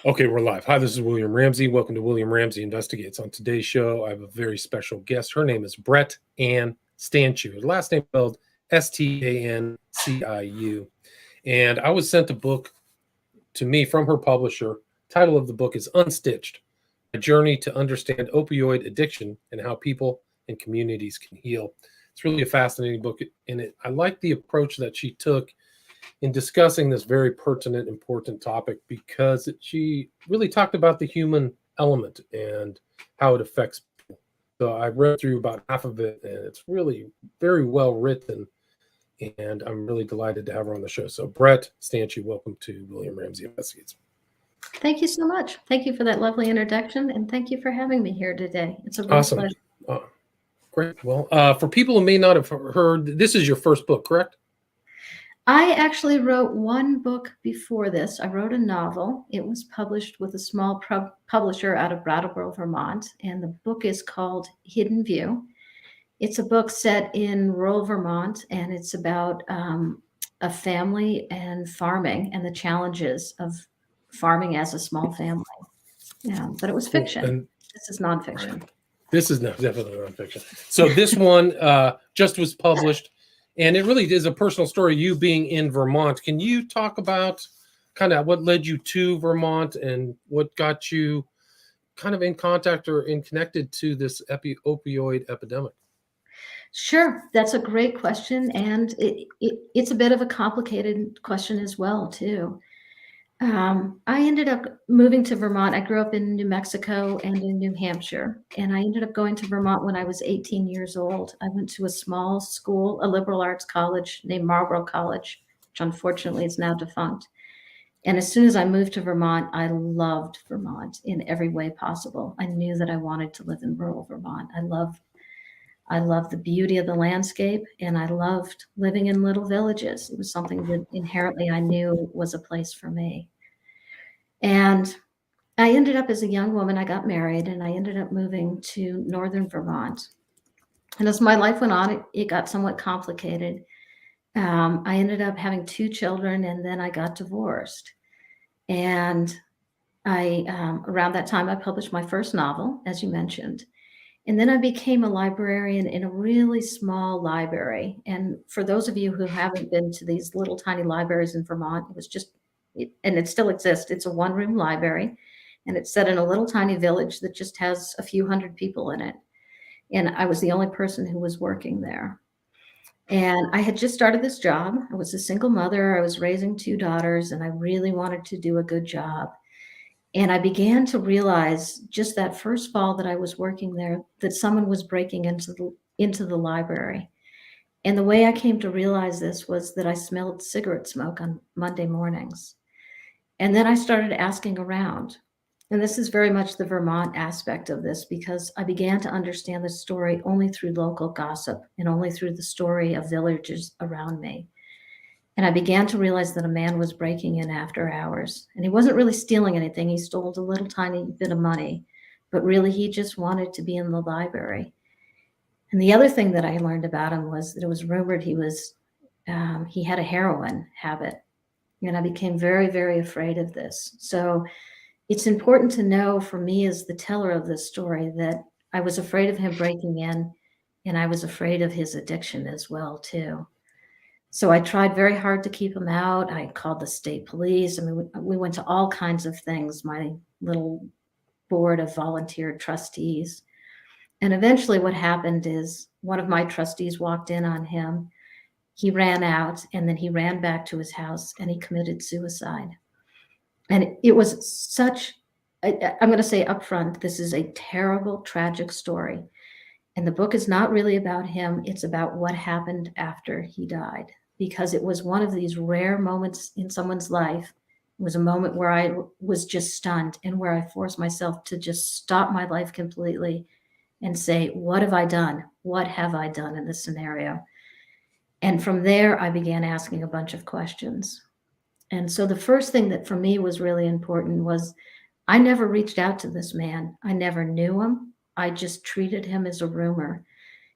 Okay, we're live. Hi, this is William Ramsey. Welcome to William Ramsey Investigates. On today's show, I have a very special guest. Her name is Brett Ann Stanciu. Her last name spelled Stanciu. And I was sent a book to me from her publisher. Title of the book is Unstitched: A Journey to Understand Opioid Addiction and How People and Communities Can Heal. It's really a fascinating book. I like the approach that she took in discussing this very pertinent, important topic, because she really talked about the human element and how it affects people. So I read through about half of it, and it's really very well written, and I'm really delighted to have her on the show. So Brett Stanciu, welcome to William Ramsey Investigates. Thank you so much. Thank you for that lovely introduction, and thank you for having me here today. It's a real Awesome. pleasure. Great. Well, for people who may not have heard, this is your first book, correct? I actually wrote one book before this. I wrote a novel. It was published with a small publisher out of Brattleboro, Vermont, and the book is called Hidden View. It's a book set in rural Vermont, and it's about a family and farming and the challenges of farming as a small family. Yeah, but it was fiction. And this is nonfiction. This is definitely nonfiction. So this one just was published. And it really is a personal story, you being in Vermont. Can you talk about kind of what led you to Vermont and what got you kind of in contact or in connected to this opioid epidemic? Sure. That's a great question. And it's a bit of a complicated question as well, too. I ended up moving to Vermont. I grew up in New Mexico and in New Hampshire, and I ended up going to Vermont when I was 18 years old. I went to a small school, a liberal arts college named Marlborough College, which unfortunately is now defunct. And as soon as I moved to Vermont, I loved Vermont in every way possible. I knew that I wanted to live in rural Vermont. I loved the beauty of the landscape, and I loved living in little villages. It was something that inherently I knew was a place for me. And I ended up, as a young woman, I got married, and I ended up moving to northern Vermont. And as my life went on, it got somewhat complicated. I ended up having 2 children, and then I got divorced. And around that time, I published my first novel, as you mentioned. And then I became a librarian in a really small library. And for those of you who haven't been to these little tiny libraries in Vermont, it was just, and it still exists, it's a one-room library. And it's set in a little tiny village that just has a few hundred people in it. And I was the only person who was working there. And I had just started this job. I was a single mother. I was raising 2 daughters, and I really wanted to do a good job. And I began to realize just that first fall that I was working there, that someone was breaking into the library. And the way I came to realize this was that I smelled cigarette smoke on Monday mornings. And then I started asking around. And this is very much the Vermont aspect of this, because I began to understand the story only through local gossip and only through the story of villagers around me. And I began to realize that a man was breaking in after hours, and he wasn't really stealing anything. He stole a little tiny bit of money, but really he just wanted to be in the library. And the other thing that I learned about him was that it was rumored he had a heroin habit. And I became very, very afraid of this. So it's important to know, for me as the teller of this story, that I was afraid of him breaking in, and I was afraid of his addiction as well, too. So I tried very hard to keep him out. I called the state police. I mean, we went to all kinds of things, my little board of volunteer trustees. And eventually what happened is one of my trustees walked in on him. He ran out, and then he ran back to his house, and he committed suicide. And it was such, I'm going to say up front, this is a terrible, tragic story. And the book is not really about him. It's about what happened after he died, because it was one of these rare moments in someone's life. It was a moment where I was just stunned, and where I forced myself to just stop my life completely and say, what have I done? What have I done in this scenario? And from there, I began asking a bunch of questions. And so the first thing that for me was really important was I never reached out to this man. I never knew him. I just treated him as a rumor,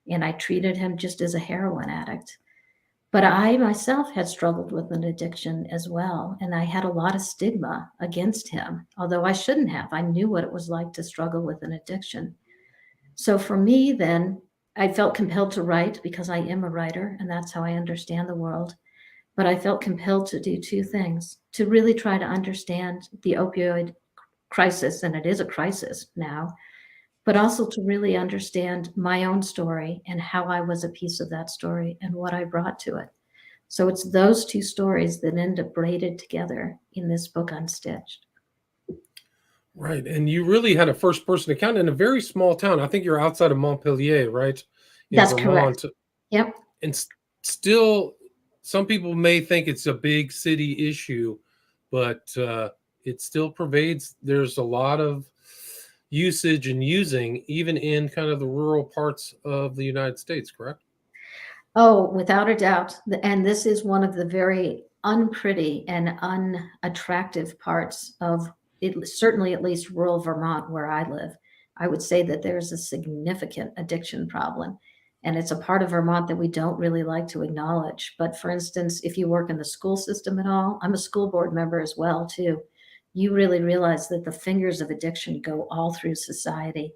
and I treated him just as a heroin addict. But I myself had struggled with an addiction as well, and I had a lot of stigma against him, although I shouldn't have. I knew what it was like to struggle with an addiction. So for me, then, I felt compelled to write because I am a writer, and that's how I understand the world. But I felt compelled to do two things: to really try to understand the opioid crisis, and it is a crisis now, but also to really understand my own story and how I was a piece of that story and what I brought to it. So it's those two stories that end up braided together in this book, Unstitched. Right. And you really had a first person account in a very small town. I think you're outside of Montpellier, right? In That's correct. Vermont. Yep. And still, some people may think it's a big city issue, but it still pervades. There's a lot of usage and using, even in kind of the rural parts of the United States, correct? Oh, without a doubt. And this is one of the very unpretty and unattractive parts of it, certainly at least rural Vermont, where I live. I would say that there's a significant addiction problem. And it's a part of Vermont that we don't really like to acknowledge. But for instance, if you work in the school system at all, I'm a school board member as well, too. You really realize that the fingers of addiction go all through society.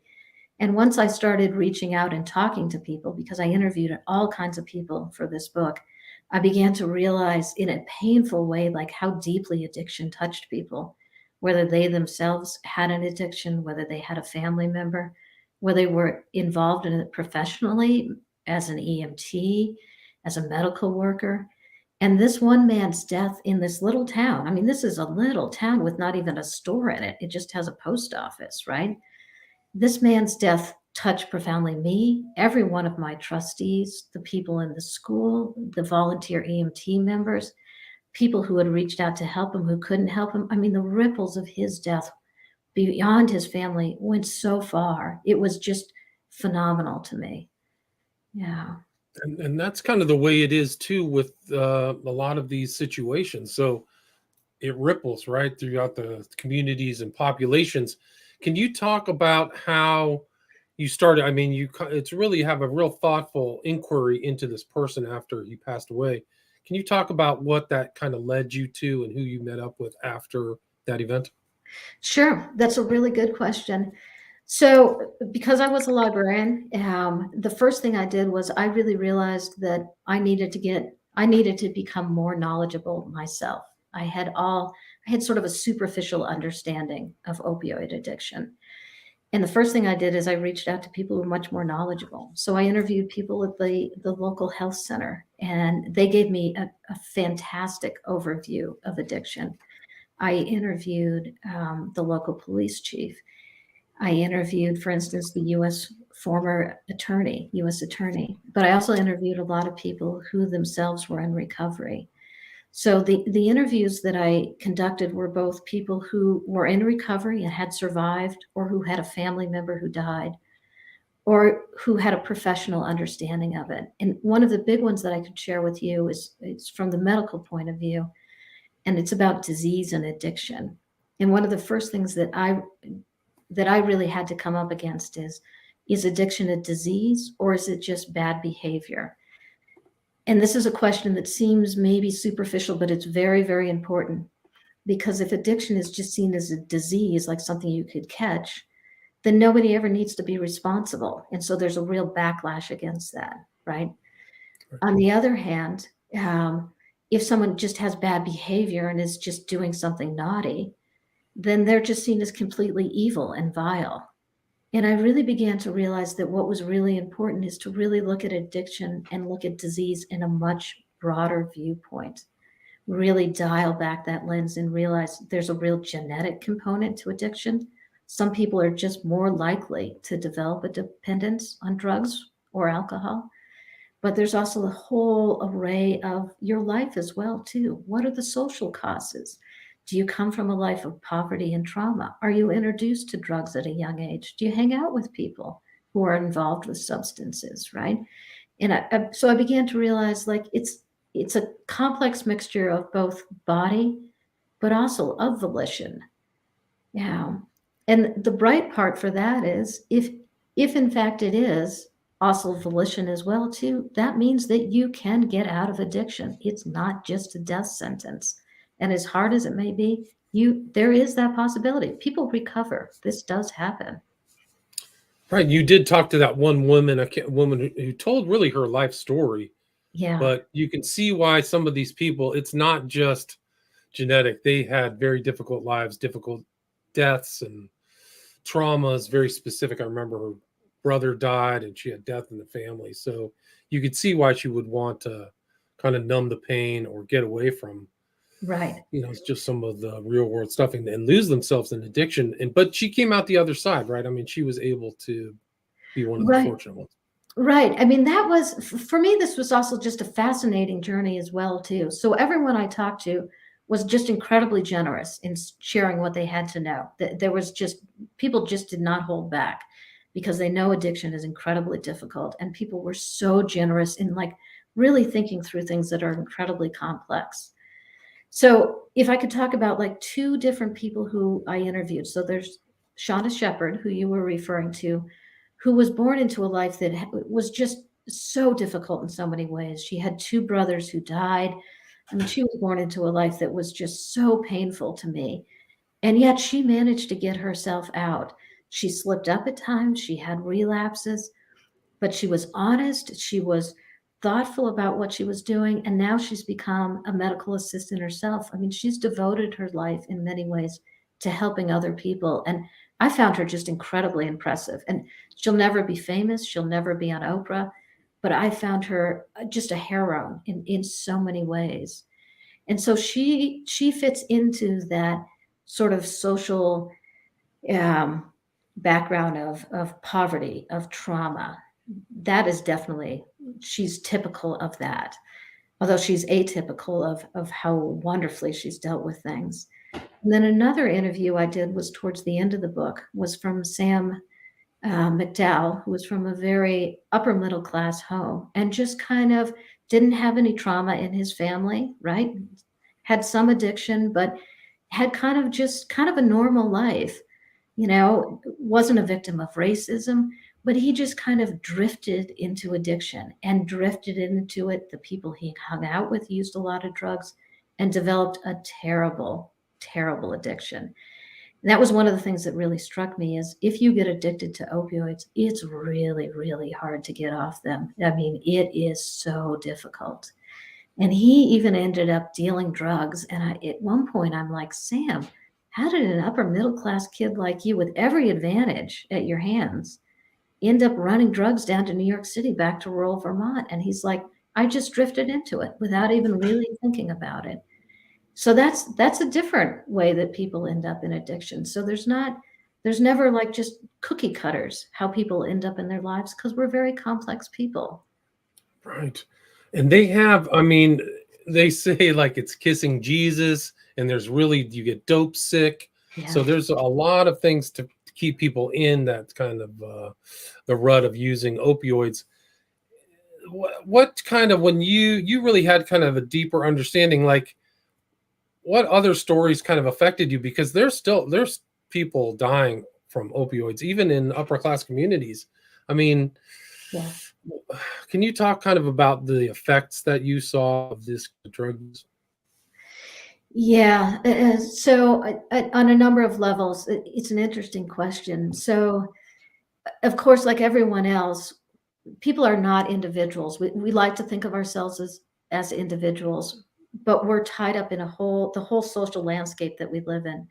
And once I started reaching out and talking to people, because I interviewed all kinds of people for this book, I began to realize in a painful way, like how deeply addiction touched people, whether they themselves had an addiction, whether they had a family member, whether they were involved in it professionally as an EMT, as a medical worker. And this one man's death in this little town, I mean, this is a little town with not even a store in it. It just has a post office, right? This man's death touched profoundly me, every one of my trustees, the people in the school, the volunteer EMT members, people who had reached out to help him who couldn't help him. I mean, the ripples of his death beyond his family went so far. It was just phenomenal to me. Yeah. And that's kind of the way it is too with a lot of these situations. So it ripples right throughout the communities and populations. Can you talk about how you started? I mean, it's really have a real thoughtful inquiry into this person after he passed away. Can you talk about what that kind of led you to and who you met up with after that event? Sure. That's a really good question. So, because I was a librarian, the first thing I did was I really realized that I needed to become more knowledgeable myself. I had sort of a superficial understanding of opioid addiction. And the first thing I did is I reached out to people who were much more knowledgeable. So I interviewed people at the local health center, and they gave me a fantastic overview of addiction. I interviewed the local police chief. I interviewed, for instance, the U.S. former attorney, U.S. attorney, but I also interviewed a lot of people who themselves were in recovery. So the interviews that I conducted were both people who were in recovery and had survived, or who had a family member who died, or who had a professional understanding of it. And one of the big ones that I could share with you is it's from the medical point of view, and it's about disease and addiction. And one of the first things that I really had to come up against is addiction a disease, or is it just bad behavior? And this is a question that seems maybe superficial, but it's very, very important, because if addiction is just seen as a disease, like something you could catch, then nobody ever needs to be responsible. And so there's a real backlash against that, right? On the other hand, if someone just has bad behavior and is just doing something naughty, then they're just seen as completely evil and vile. And I really began to realize that what was really important is to really look at addiction and look at disease in a much broader viewpoint. Really dial back that lens and realize there's a real genetic component to addiction. Some people are just more likely to develop a dependence on drugs or alcohol, but there's also a whole array of your life as well, too. What are the social causes? Do you come from a life of poverty and trauma? Are you introduced to drugs at a young age? Do you hang out with people who are involved with substances, right? And so I began to realize, like, it's a complex mixture of both body, but also of volition. Yeah. And the bright part for that is if in fact it is also volition as well too, that means that you can get out of addiction. It's not just a death sentence. And as hard as it may be, there is that possibility. People recover. This does happen. Right. You did talk to that one woman, woman who told really her life story, Yeah. but you can see why some of these people, it's not just genetic. They had very difficult lives, difficult deaths and traumas, very specific. I remember her brother died and she had death in the family. So you could see why she would want to kind of numb the pain or get away from, Right. it's just some of the real world stuff and lose themselves in addiction. But she came out the other side, right? I mean, she was able to be one of the Right. fortunate ones. Right. I mean, that was for me, this was also just a fascinating journey as well, too. So everyone I talked to was just incredibly generous in sharing what they had to know. There was just people just did not hold back because they know addiction is incredibly difficult, and people were so generous in like really thinking through things that are incredibly complex. So if I could talk about like two different people who I interviewed. So there's Shauna Shepherd, who you were referring to, who was born into a life that was just so difficult in so many ways. She had two brothers who died. I mean, she was born into a life that was just so painful to me. And yet she managed to get herself out. She slipped up at times, she had relapses, but she was honest, she was thoughtful about what she was doing, and now she's become a medical assistant herself. I mean, she's devoted her life in many ways to helping other people, and I found her just incredibly impressive. And she'll never be famous, she'll never be on Oprah, but I found her just a hero in so many ways. And so she fits into that sort of social um, background of poverty, of trauma. That is definitely, she's typical of that, although she's atypical of how wonderfully she's dealt with things. And then another interview I did was towards the end of the book was from Sam McDowell, who was from a very upper middle class home and just kind of didn't have any trauma in his family, right? Had some addiction, but had kind of a normal life, wasn't a victim of racism, but he just kind of drifted into addiction and drifted into it. The people he hung out with used a lot of drugs and developed a terrible, terrible addiction. And that was one of the things that really struck me is if you get addicted to opioids, it's really, really hard to get off them. I mean, it is so difficult. And he even ended up dealing drugs. And at one point, I'm like, Sam, how did an upper middle class kid like you, with every advantage at your hands, end up running drugs down to New York City back to rural Vermont? And he's like, I just drifted into it without even really thinking about it. So that's a different way that people end up in addiction. So there's never like just cookie cutters how people end up in their lives because we're very complex people. Right. And they have, I mean, they say like it's kissing Jesus, and there's really, you get dope sick. Yeah. So there's a lot of things to keep people in that kind of the rut of using opioids. What kind of, when you really had kind of a deeper understanding, like what other stories kind of affected you? Because there's people dying from opioids, even in upper class communities. I mean, Yeah. can you talk kind of about the effects that you saw of this drug use? Yeah. So on a number of levels, it's an interesting question. So, of course, like everyone else, people are not individuals. We like to think of ourselves as individuals, but we're tied up in the whole social landscape that we live in.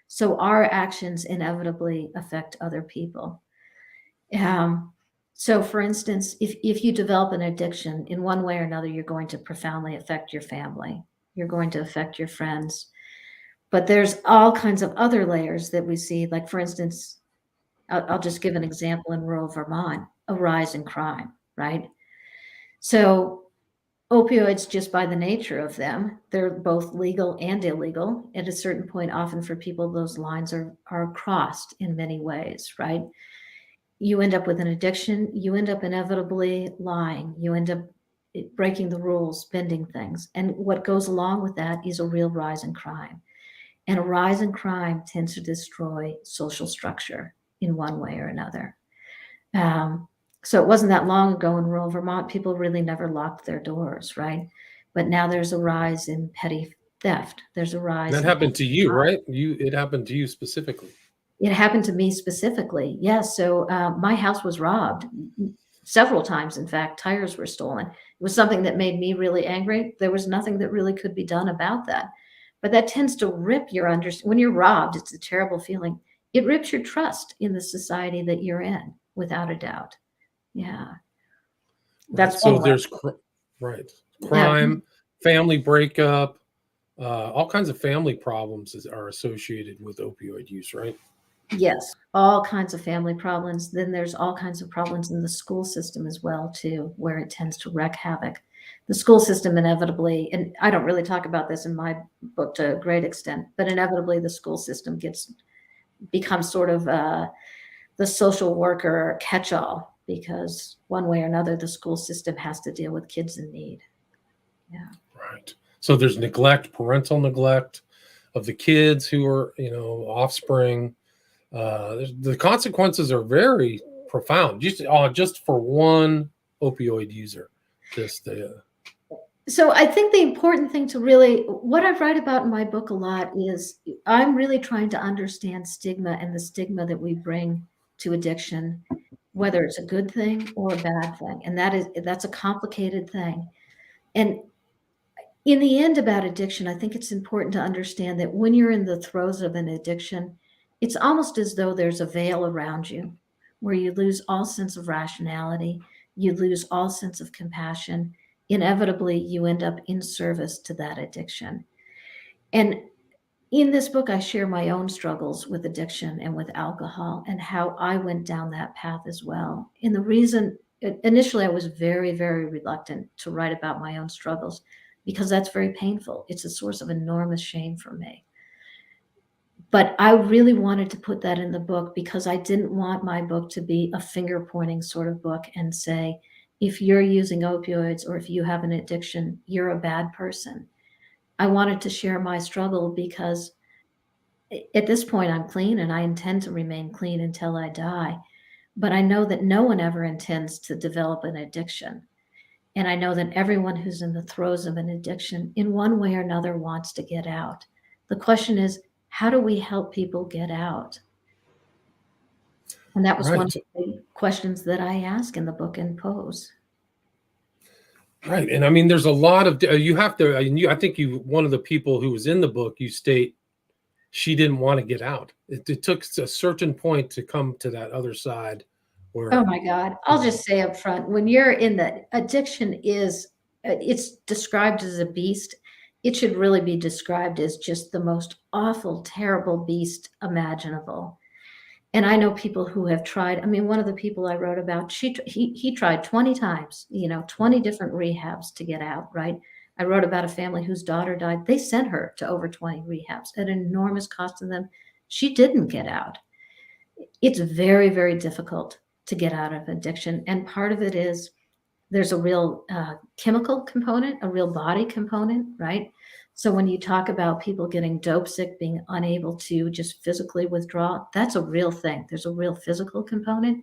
So our actions inevitably affect other people. Um, so, for instance, if you develop an addiction in one way or another, you're going to profoundly affect your family. You're going to affect your friends. But there's all kinds of other layers that we see. Like, for instance, I'll just give an example in rural Vermont, a rise in crime, right? So, opioids, just by the nature of them, they're both legal and illegal. At a certain point, often for people, those lines are crossed in many ways, right? You end up with an addiction, you end up inevitably lying, you end up breaking the rules, bending things. And what goes along with that is a real rise in crime. And a rise in crime tends to destroy social structure in one way or another. Um, So it wasn't that long ago in rural Vermont, people really never locked their doors, right? But now there's a rise in petty theft. There's a And rise that in happened to you, right? It happened to you specifically. it happened to me specifically. Yes. So my house was robbed several times. In fact, tires were stolen. It was something that made me really angry. There was nothing that really could be done about that. But that tends to rip your when you're robbed, it's a terrible feeling. It rips your trust in the society that you're in, without a doubt. Yeah. Right. That's So one way. there's right Yeah. crime, family breakup, all kinds of family problems are associated with opioid use, right? Yes, all kinds of family problems. Then there's all kinds of problems in the school system as well too, where it tends to wreak havoc. The school system inevitably, and I don't really talk about this in my book to a great extent, but inevitably the school system becomes sort of the social worker catch-all, because one way or another the school system has to deal with kids in need. Yeah. Right. So there's neglect, parental neglect of the kids who are, offspring. The consequences are very profound. Just for one opioid user. Just So I think the important thing to really, what I write about in my book a lot is I'm really trying to understand stigma and the stigma that we bring to addiction, whether it's a good thing or a bad thing. And that's a complicated thing. And in the end, about addiction, I think it's important to understand that when you're in the throes of an addiction, it's almost as though there's a veil around you where you lose all sense of rationality, you lose all sense of compassion. Inevitably, you end up in service to that addiction. And in this book, I share my own struggles with addiction and with alcohol and how I went down that path as well. And the reason, initially, I was very, very reluctant to write about my own struggles because that's very painful. It's a source of enormous shame for me. But I really wanted to put that in the book because I didn't want my book to be a finger pointing sort of book and say, if you're using opioids or if you have an addiction, you're a bad person. I wanted to share my struggle because at this point I'm clean and I intend to remain clean until I die. But I know that no one ever intends to develop an addiction. And I know that everyone who's in the throes of an addiction in one way or another wants to get out. The question is, how do we help people get out? And that was one of right. the questions that I ask in the book and pose. Right. And I mean, there's a lot of, you have to, I think one of the people who was in the book, you state she didn't want to get out. It took a certain point to come to that other side Oh where, my God. I'll just say up front, when you're in the addiction it's described as a beast. It should really be described as just the most awful, terrible beast imaginable. And I know people who have tried. I mean, one of the people I wrote about, he tried 20 times, 20 different rehabs to get out, right? I wrote about a family whose daughter died. They sent her to over 20 rehabs at an enormous cost to them. She didn't get out. It's very, very difficult to get out of addiction. And part of it is there's a real chemical component, a real body component, right? So when you talk about people getting dope sick, being unable to just physically withdraw, that's a real thing. There's a real physical component.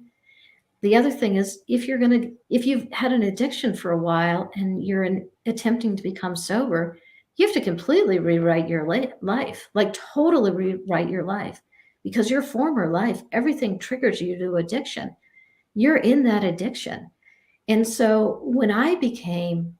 The other thing is if you've had an addiction for a while and attempting to become sober, you have to completely rewrite your life, like totally rewrite your life, because your former life, everything triggers you to addiction. You're in that addiction. And so when I became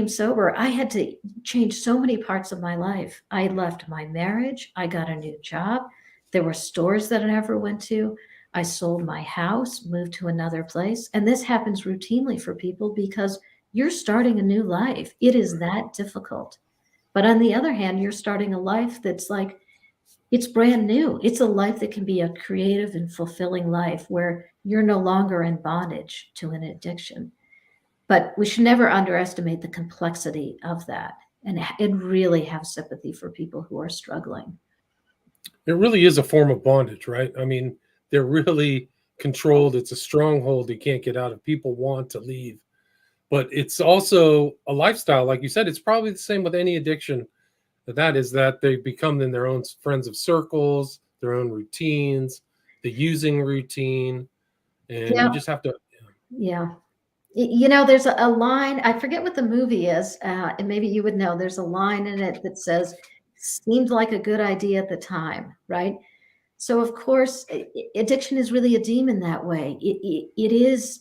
sober, I had to change so many parts of my life. I left my marriage. I got a new job. There were stores that I never went to. I sold my house, moved to another place. And this happens routinely for people because you're starting a new life. It is that difficult. But on the other hand, you're starting a life that's like, it's brand new. It's a life that can be a creative and fulfilling life where you're no longer in bondage to an addiction. But we should never underestimate the complexity of that and really have sympathy for people who are struggling. it really is a form of bondage, right? I mean, they're really controlled. It's a stronghold you can't get out of. People want to leave, but it's also a lifestyle. Like you said, it's probably the same with any addiction. That is that they become in their own friends of circles, their own routines, the using routine. And Yeah. you just have to. Yeah. You know, there's a line, I forget what the movie is, and maybe you would know. There's a line in it that says, seemed like a good idea at the time, right? So, of course, addiction is really a demon that way. It is,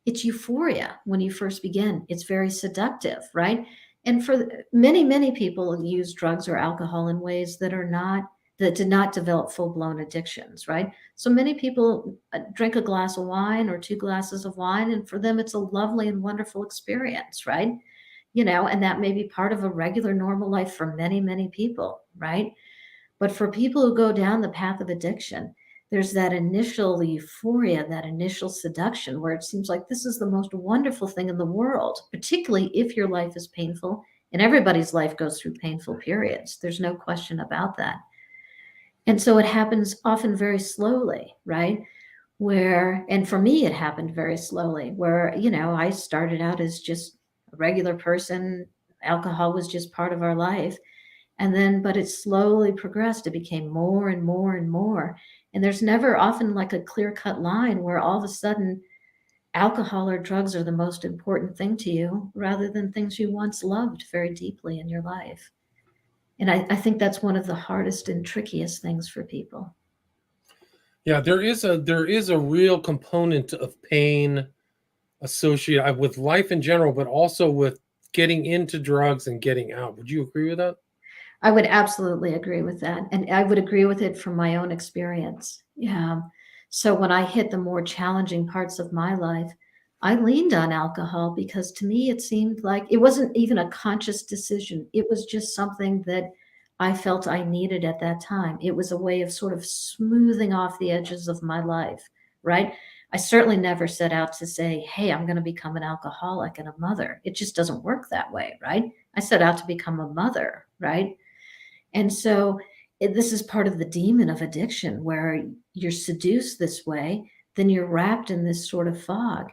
it's euphoria when you first begin. It's very seductive, right? And for many, many people use drugs or alcohol in ways that are not, that did not develop full-blown addictions, right? So many people drink a glass of wine or two glasses of wine, and for them, it's a lovely and wonderful experience, right? You know, and that may be part of a regular, normal life for many, many people, right? But for people who go down the path of addiction, there's that initial euphoria, that initial seduction where it seems like this is the most wonderful thing in the world, particularly if your life is painful. And everybody's life goes through painful periods. There's no question about that. And so it happens often very slowly, right? Where, and for me, it happened very slowly, where, you know, I started out as just a regular person. Alcohol was just part of our life. And then, but it slowly progressed. It became more and more and more. And there's never often like a clear cut line where all of a sudden alcohol or drugs are the most important thing to you rather than things you once loved very deeply in your life. And I think that's one of the hardest and trickiest things for people. Yeah, there is a real component of pain associated with life in general, but also with getting into drugs and getting out. Would you agree with that? I would absolutely agree with that. And I would agree with it from my own experience. Yeah. So when I hit the more challenging parts of my life, I leaned on alcohol because to me it seemed like it wasn't even a conscious decision. It was just something that I felt I needed at that time. It was a way of sort of smoothing off the edges of my life, right? I certainly never set out to say, hey, I'm going to become an alcoholic and a mother. It just doesn't work that way, right? I set out to become a mother, right? And so this is part of the demon of addiction where you're seduced this way, then you're wrapped in this sort of fog.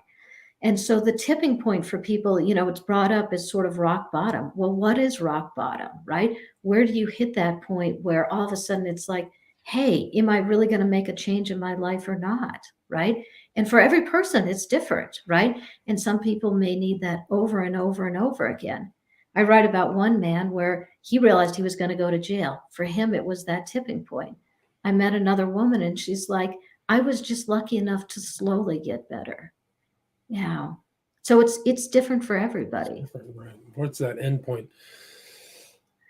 And so the tipping point for people, you know, it's brought up as sort of rock bottom. Well, what is rock bottom, right? Where do you hit that point where all of a sudden it's like, hey, am I really going to make a change in my life or not? Right. And for every person, it's different, right? And some people may need that over and over and over again. I write about one man where he realized he was going to go to jail. For him, it was that tipping point. I met another woman and she's like, I was just lucky enough to slowly get better. Yeah. So it's different for everybody. Different, right? What's that end point?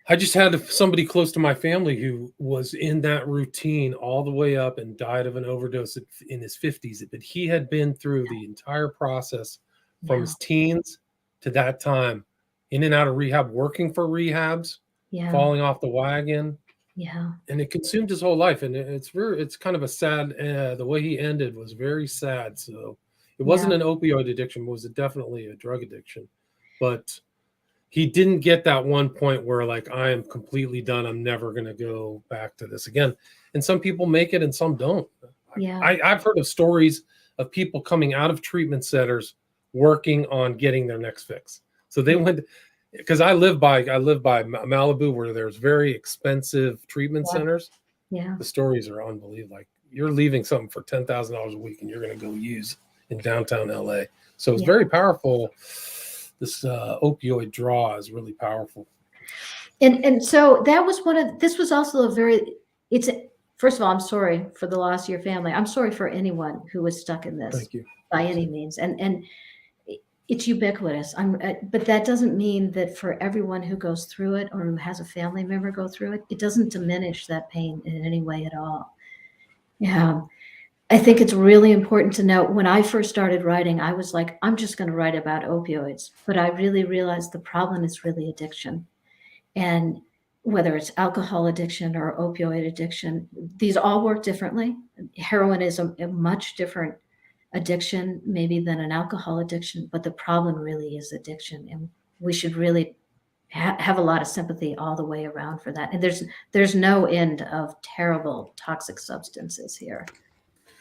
I just had somebody close to my family who was in that routine all the way up and died of an overdose in his 50s. But he had been through the entire process from Yeah. his teens to that time, in and out of rehab, working for rehabs, Yeah. falling off the wagon, Yeah. and it consumed his whole life. And it's kind of a sad. The way he ended was very sad. So it wasn't Yeah. an opioid addiction; it was definitely a drug addiction, but he didn't get that one point where like I am completely done. I'm never going to go back to this again. And some people make it and some don't. Yeah. I've heard of stories of people coming out of treatment centers working on getting their next fix. So they Yeah. went because I live by Malibu where there's very expensive treatment Yeah. centers. Yeah. The stories are unbelievable. Like you're leaving something for $10,000 a week and you're going to go use in downtown LA. So it's Yeah. very powerful. This opioid draw is really powerful. And so that was this was also a very, first of all, I'm sorry for the loss of your family. I'm sorry for anyone who was stuck in this Thank you. by any means. And it's ubiquitous. But that doesn't mean that for everyone who goes through it or who has a family member go through it, it doesn't diminish that pain in any way at all. Yeah. I think it's really important to note when I first started writing, I was like, I'm just going to write about opioids. But I really realized the problem is really addiction. And whether it's alcohol addiction or opioid addiction, these all work differently. Heroin is a much different addiction, maybe than an alcohol addiction, but the problem really is addiction. And we should really have a lot of sympathy all the way around for that. And there's no end of terrible toxic substances here.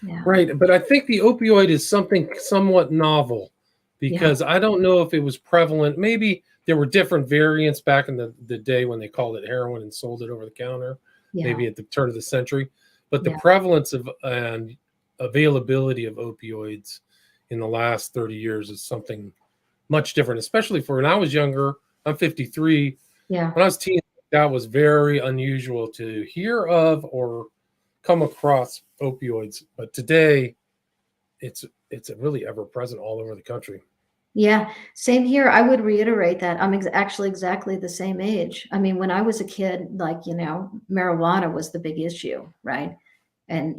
Yeah. Right. But I think the opioid is something somewhat novel because I don't know if it was prevalent. Maybe there were different variants back in the day when they called it heroin and sold it over the counter, Yeah. maybe at the turn of the century. But the Yeah. prevalence of and availability of opioids in the last 30 years is something much different, especially for when I was younger. I'm 53. Yeah. When I was a teen, that was very unusual to hear of or come across opioids. But today, it's really ever present all over the country. Yeah, same here. I would reiterate that. I'm actually exactly the same age. I mean, when I was a kid, like, marijuana was the big issue, right? And,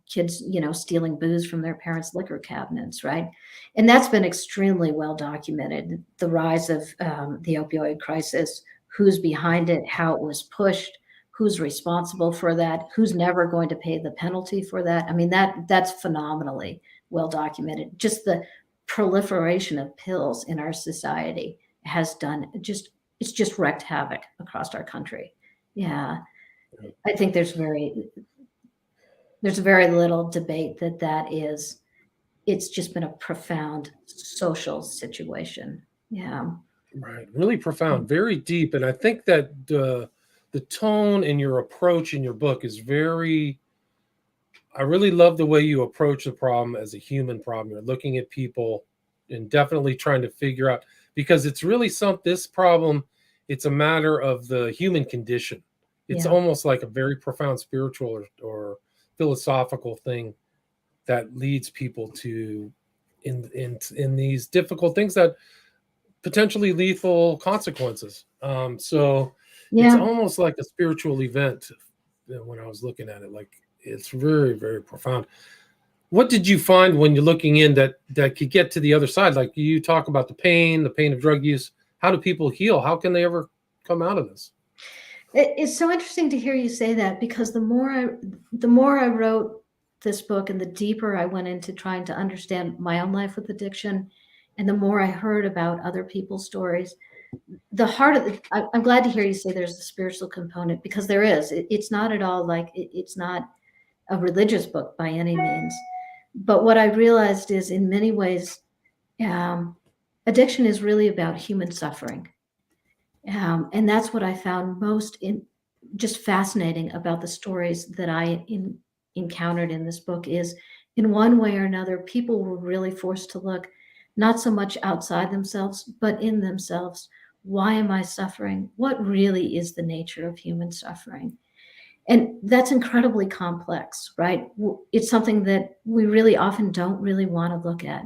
kids, stealing booze from their parents' liquor cabinets, right? And that's been extremely well documented. The rise of the opioid crisis, who's behind it, how it was pushed, who's responsible for that, who's never going to pay the penalty for that. I mean, that's phenomenally well documented. Just the proliferation of pills in our society has done it's just wreaked havoc across our country. Yeah. I think there's very little debate that it's just been a profound social situation. Yeah. Right. Really profound, very deep. And I think that the tone and your approach in your book is very, I really love the way you approach the problem as a human problem. You're looking at people and definitely trying to figure out, because it's really this problem, it's a matter of the human condition. It's Yeah. almost like a very profound spiritual or philosophical thing that leads people to in these difficult things that potentially lethal consequences. So it's Yeah. almost like a spiritual event when I was looking at it. Like, it's very, very profound. What did you find when you're looking in that could get to the other side? Like, you talk about the pain of drug use. How do people heal? How can they ever come out of this? It's so interesting to hear you say that, because the more I wrote this book and the deeper I went into trying to understand my own life with addiction, and the more I heard about other people's stories, the heart of I'm glad to hear you say there's a spiritual component, because there is. It's not at all like it's not a religious book by any means. But what I realized is, in many ways, um, addiction is really about human suffering. And that's what I found most just fascinating about the stories that I encountered in this book is, in one way or another, people were really forced to look not so much outside themselves, but in themselves. Why am I suffering? What really is the nature of human suffering? And that's incredibly complex, right? It's something that we really often don't really want to look at,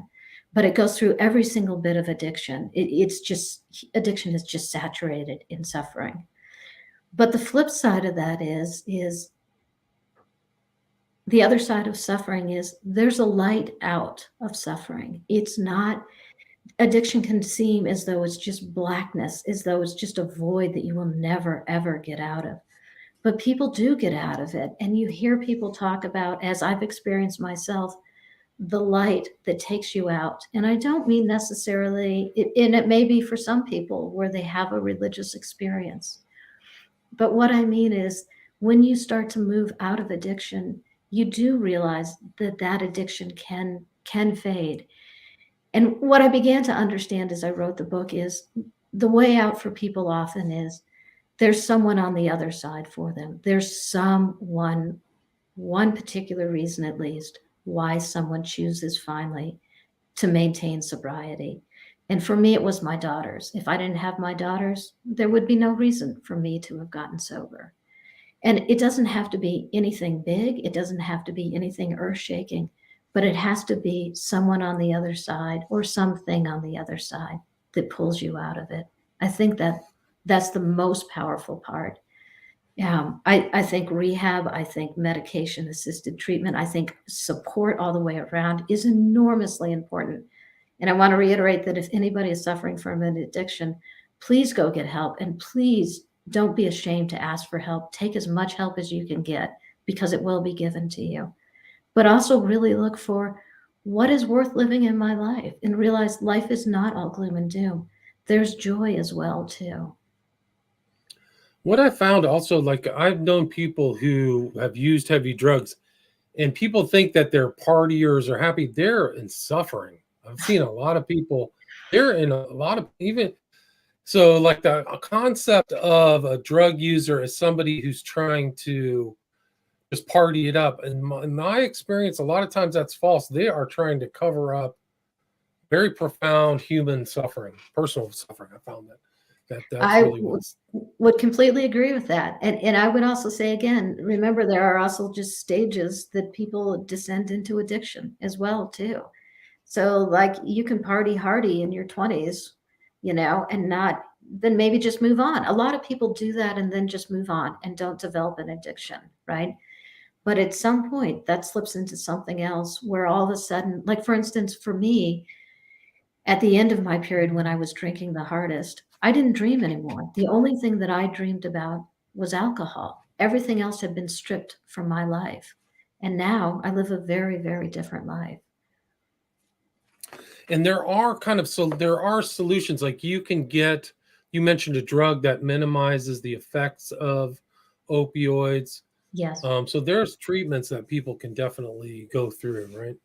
but it goes through every single bit of addiction. It's just, addiction is just saturated in suffering. But the flip side of that is the other side of suffering is there's a light out of suffering. It's not, addiction can seem as though it's just blackness, as though it's just a void that you will never, ever get out of. But people do get out of it. And you hear people talk about, as I've experienced myself, the light that takes you out. And I don't mean necessarily, and it may be for some people where they have a religious experience. But what I mean is, when you start to move out of addiction, you do realize that addiction can fade. And what I began to understand as I wrote the book is, the way out for people often is, there's someone on the other side for them. There's one particular reason at least, why someone chooses finally to maintain sobriety. And for me, it was my daughters. If I didn't have my daughters, there would be no reason for me to have gotten sober. And it doesn't have to be anything big. It doesn't have to be anything earth-shaking, but it has to be someone on the other side or something on the other side that pulls you out of it. I think that's the most powerful part. I think rehab, I think medication assisted treatment, I think support all the way around is enormously important. And I want to reiterate that if anybody is suffering from an addiction, please go get help, and please don't be ashamed to ask for help. Take as much help as you can get, because it will be given to you. But also really look for what is worth living in my life, and realize life is not all gloom and doom. There's joy as well too. What I found also, like, I've known people who have used heavy drugs, and people think that they're partiers or happy. They're in suffering. I've seen a lot of people, they're in a lot of, even so, like, the concept of a drug user as somebody who's trying to just party it up. And in my experience, a lot of times that's false. They are trying to cover up very profound human suffering, personal suffering. I found that's I really what's. would completely agree with that. And I would also say again, remember there are also just stages that people descend into addiction as well too. So like you can party hardy in your 20s, and not then maybe just move on. A lot of people do that and then just move on and don't develop an addiction, right? But at some point that slips into something else where all of a sudden, like for instance, for me, at the end of my period when I was drinking the hardest, I didn't dream anymore. The only thing that I dreamed about was alcohol. Everything else had been stripped from my life. And now I live a very, very different life. And there are solutions. Like you mentioned a drug that minimizes the effects of opioids. Yes. So there's treatments that people can definitely go through, right?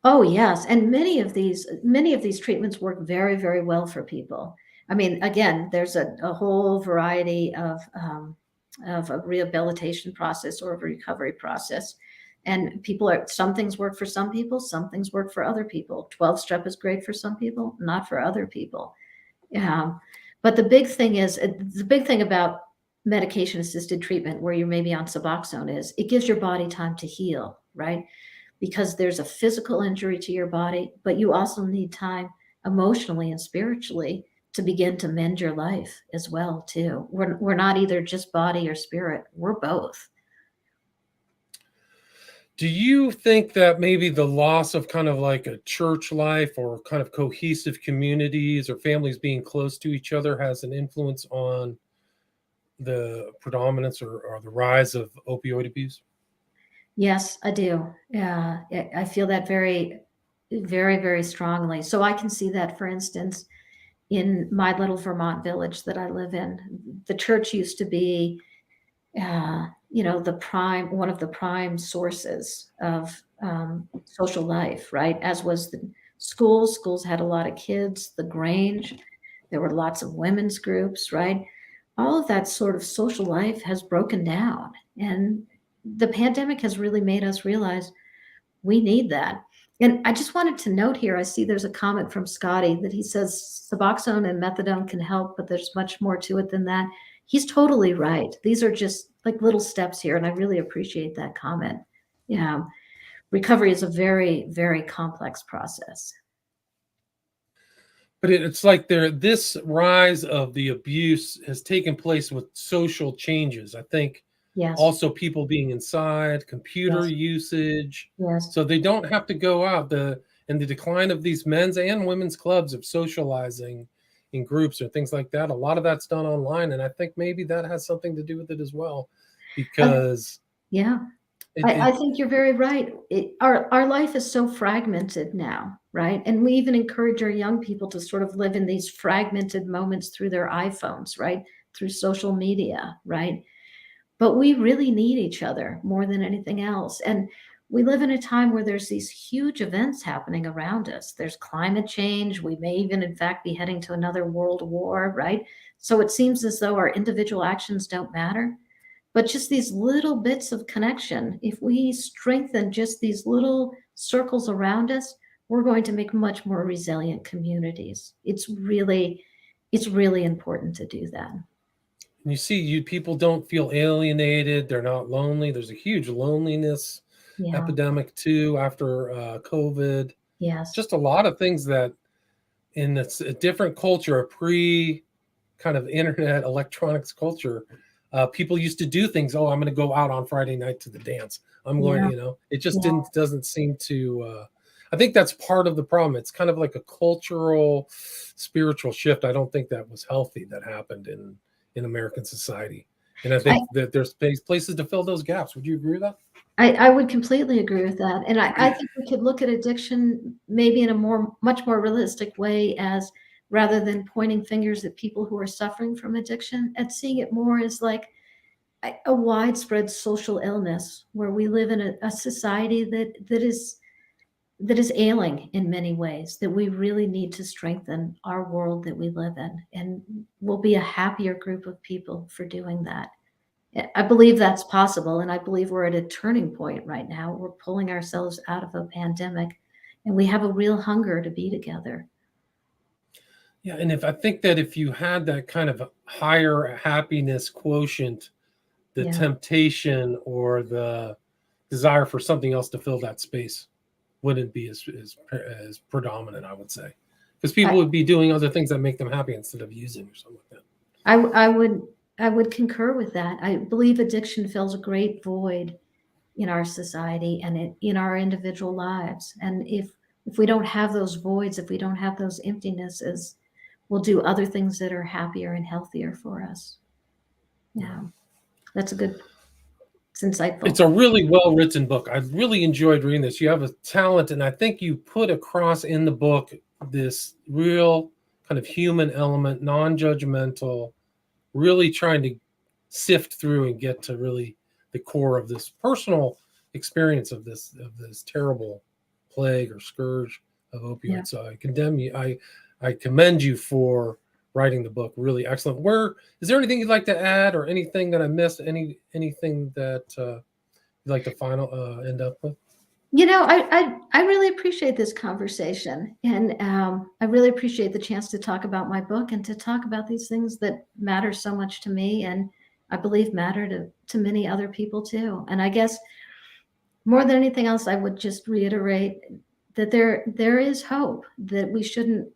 Oh, yes, and many of these treatments work very, very well for people. I mean, again, there's a whole variety of a rehabilitation process or a recovery process, and some things work for some people, some things work for other people. 12-step is great for some people, not for other people. But the big thing about medication-assisted treatment, where you're maybe on Suboxone, is it gives your body time to heal, right? Because there's a physical injury to your body, but you also need time emotionally and spiritually to begin to mend your life as well too. We're not either just body or spirit. We're both. Do you think that maybe the loss of kind of like a church life or kind of cohesive communities or families being close to each other has an influence on the predominance or the rise of opioid abuse? Yes, I do. Yeah, I feel that very, very, very strongly. So I can see that, for instance, in my little Vermont village that I live in, the church used to be one of the prime sources of social life, right? As was the schools. Schools had a lot of kids, the Grange, there were lots of women's groups, right? All of that sort of social life has broken down. And the pandemic has really made us realize we need that. And I just wanted to note here, I see there's a comment from Scotty that he says Suboxone and methadone can help, but there's much more to it than that. He's totally right. These are just like little steps here, and I really appreciate that comment. Yeah, recovery is a very, very complex process. But it's like this rise of the abuse has taken place with social changes. I think Yes, also people being inside, computer yes, usage, yes. so they don't have to go out. The decline of these men's and women's clubs of socializing in groups or things like that. A lot of that's done online, and I think maybe that has something to do with it as well, I, because yeah, it, I it think you're very right. Our life is so fragmented now, right? And we even encourage our young people to sort of live in these fragmented moments through their iPhones, right? Through social media, right? But we really need each other more than anything else. And we live in a time where there's these huge events happening around us. There's climate change. We may even, in fact, be heading to another world war, right? So it seems as though our individual actions don't matter. But just these little bits of connection, if we strengthen just these little circles around us, we're going to make much more resilient communities. It's really important to do that. and you see people don't feel alienated, they're not lonely. There's a huge loneliness Yeah. epidemic too after COVID. Yes. Just a lot of things that in a different culture, a pre kind of internet electronics culture, people used to do things. Oh, I'm going to go out on Friday night to the dance. I'm going, Yeah. it just Yeah. doesn't seem to. I think that's part of the problem. It's kind of like a cultural, spiritual shift. I don't think that was healthy that happened in American society, and I I, think that there's places to fill those gaps. Would you agree with that? I would completely agree with that. And I think we could look at addiction maybe in a much more realistic way, as rather than pointing fingers at people who are suffering from addiction, at seeing it more as like a widespread social illness where we live in a society that is ailing in many ways, that we really need to strengthen our world that we live in. And we'll be a happier group of people for doing that. I believe that's possible, and I believe we're at a turning point right now. We're pulling ourselves out of a pandemic, and we have a real hunger to be together. Yeah, and if I think that if you had that kind of higher happiness quotient, the Yeah. temptation or the desire for something else to fill that space wouldn't be as predominant, I would say, because people I would be doing other things that make them happy instead of using or something like that. I would concur with that. I believe addiction fills a great void in our society and in our individual lives. And if we don't have those voids, if we don't have those emptinesses, we'll do other things that are happier and healthier for us. Yeah, that's a good, it's It's insightful. a really well-written book. I really enjoyed reading this. You have a talent, and I think you put across in the book this real kind of human element, non-judgmental, really trying to sift through and get to really the core of this personal experience of this terrible plague or scourge of Yeah. opioids. So I condemn you. I commend you for writing the book. Really excellent. Where is there anything you'd like to add or anything that I missed? Anything that you'd like to end up with? I really appreciate this conversation, and I really appreciate the chance to talk about my book and to talk about these things that matter so much to me, and I believe matter to many other people too. And I guess more than anything else, I would just reiterate that there is hope, that we shouldn't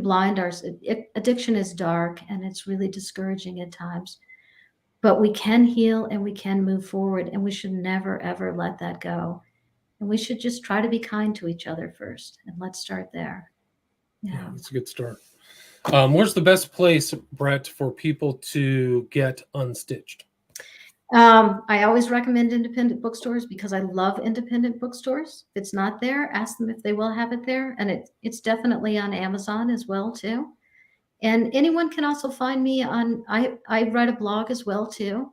blind ourselves. Addiction is dark and it's really discouraging at times, but we can heal and we can move forward, and we should never ever let that go. And we should just try to be kind to each other first. And let's start there. Yeah, Yeah. that's a good start. Where's the best place, Brett, for people to get Unstitched? I always recommend independent bookstores because I love independent bookstores. If it's not there, ask them if they will have it there. And it's definitely on Amazon as well too. And anyone can also find me on, I write a blog as well too.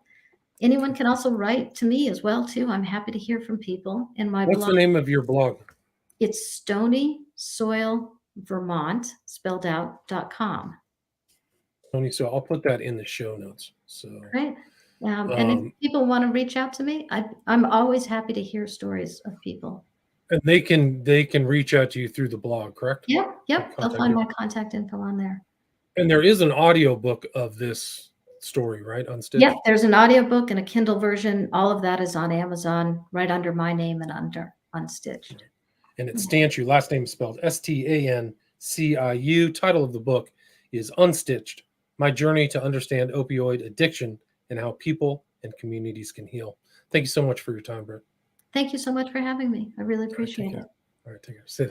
Anyone can also write to me as well too. I'm happy to hear from people in my What's blog. the name of your blog? It's Stony Soil Vermont spelled out.com. Tony, so I'll put that in the show notes. So Great. And if people want to reach out to me, I'm always happy to hear stories of people. and they can reach out to you through the blog, correct? Yep. They'll Contact find you. my contact info on there. And there is an audio book of this story, right? Unstitched. Yep. There's an audiobook and a Kindle version. All of that is on Amazon, right under my name and under Unstitched. And it's Stanciu. Last name is spelled Stanciu. Title of the book is Unstitched: My Journey to Understand Opioid Addiction and How People and Communities Can Heal. Thank you so much for your time, Brett. Thank you so much for having me. I really appreciate it. All right, take care. Sit.